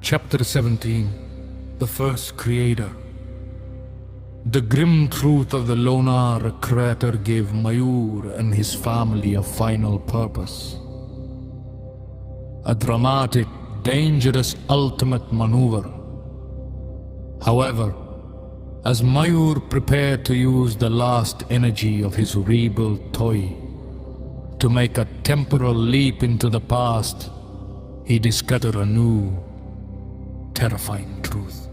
Chapter 17. The First Creator. The grim truth of the Lonar Crater gave Mayur and his family a final purpose. A dramatic, dangerous ultimate maneuver. However, as Mayur prepared to use the last energy of his rebuilt toy to make a temporal leap into the past, he discovered a new, terrifying truth.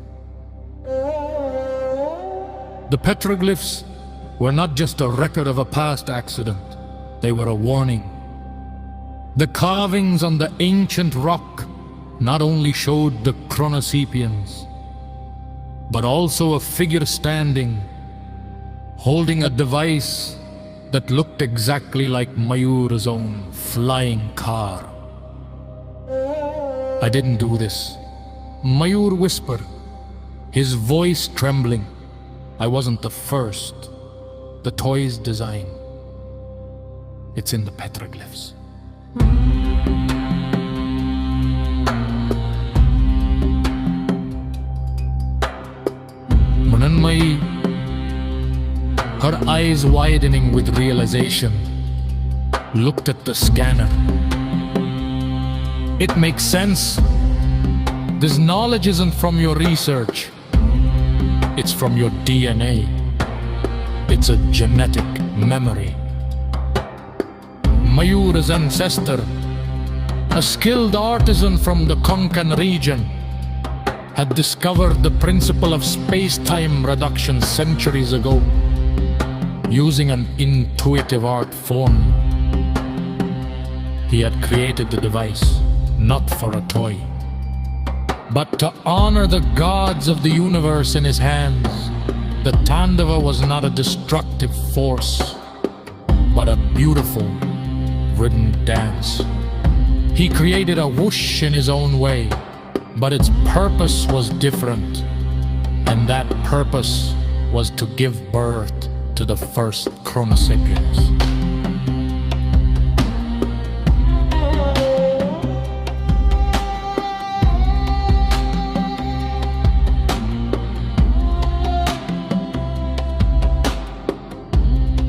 The petroglyphs were not just a record of a past accident, they were a warning. The carvings on the ancient rock not only showed the chronosepians, but also a figure standing, holding a device that looked exactly like Mayur's own flying car. "I didn't do this," Mayur whispered, his voice trembling. "I wasn't the first. The toy's design, it's in the petroglyphs." Mananmai, her eyes widening with realization, looked at the scanner. "It makes sense. This knowledge isn't from your research. It's from your DNA. It's a genetic memory." Mayur's ancestor, a skilled artisan from the Konkan region, had discovered the principle of space-time reduction centuries ago, using an intuitive art form. He had created the device, not for a toy, but to honor the gods of the universe in his hands. The Tandava was not a destructive force, but a beautiful, rhythm dance. He created a whoosh in his own way, but its purpose was different, and that purpose was to give birth to the first chronosapiens.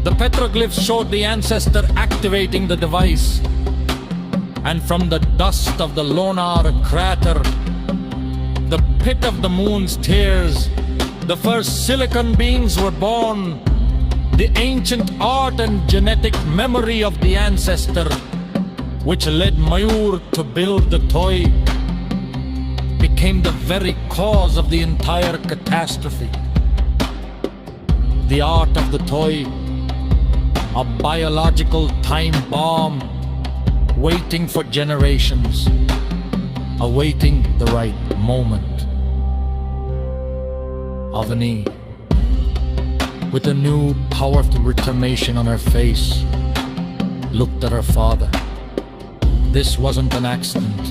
The petroglyphs showed the ancestor activating the device, and from the dust of the Lonar Crater, the pit of the moon's tears, the first silicon beings were born. The ancient art and genetic memory of the ancestor, which led Mayur to build the toy, became the very cause of the entire catastrophe. The art of the toy, a biological time bomb, waiting for generations, awaiting the right moment. Avani, with a new, powerful determination on her face, looked at her father. This wasn't an accident.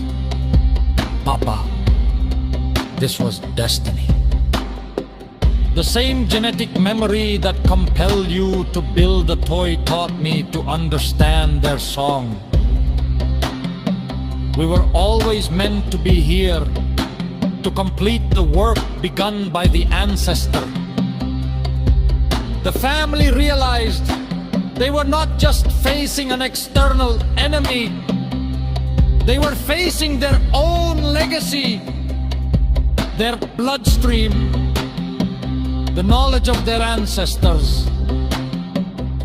Papa, this was destiny. The same genetic memory that compelled you to build the toy taught me to understand their song. We were always meant to be here, to complete the work begun by the ancestor. The family realized they were not just facing an external enemy, they were facing their own legacy, their bloodstream. The knowledge of their ancestors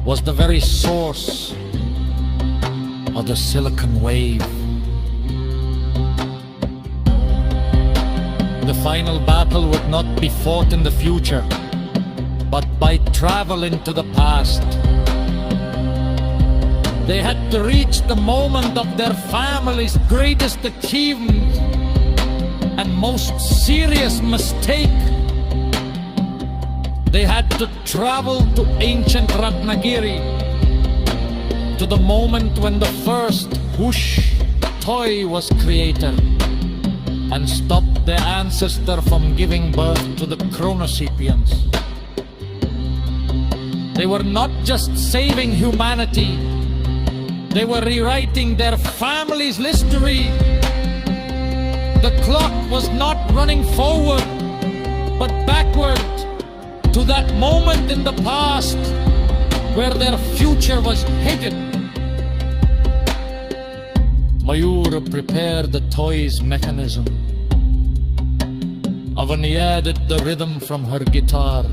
was the very source of the silicon wave. The final battle would not be fought in the future, but by travel into the past. They had to reach the moment of their family's greatest achievement and most serious mistake. They had to travel to ancient Ratnagiri, to the moment when the first whoosh toy was created, and stop their ancestor from giving birth to the chronosepiens. They were not just saving humanity, they were rewriting their family's history. The clock was not running forward, but backward to that moment in the past where their future was hidden. Mayur prepared the toy's mechanism. Avani added the rhythm from her guitar,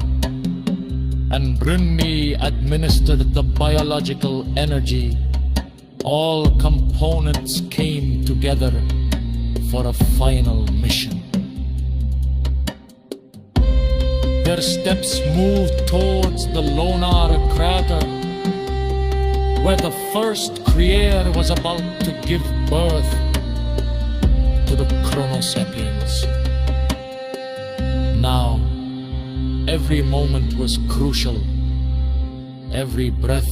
and Brunmi administered the biological energy. All components came together for a final mission. Their steps moved towards the Lonar Crater, where the first creator was about to give birth to the Chronosapiens. Now, every moment was crucial. Every breath,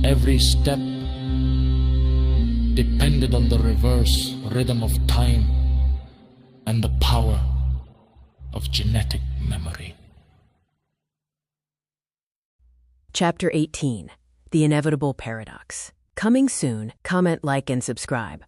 every step depended on the reverse rhythm of time and the power of genetic memory. Chapter 18. The Inevitable Paradox. Coming soon. Comment, like, and subscribe.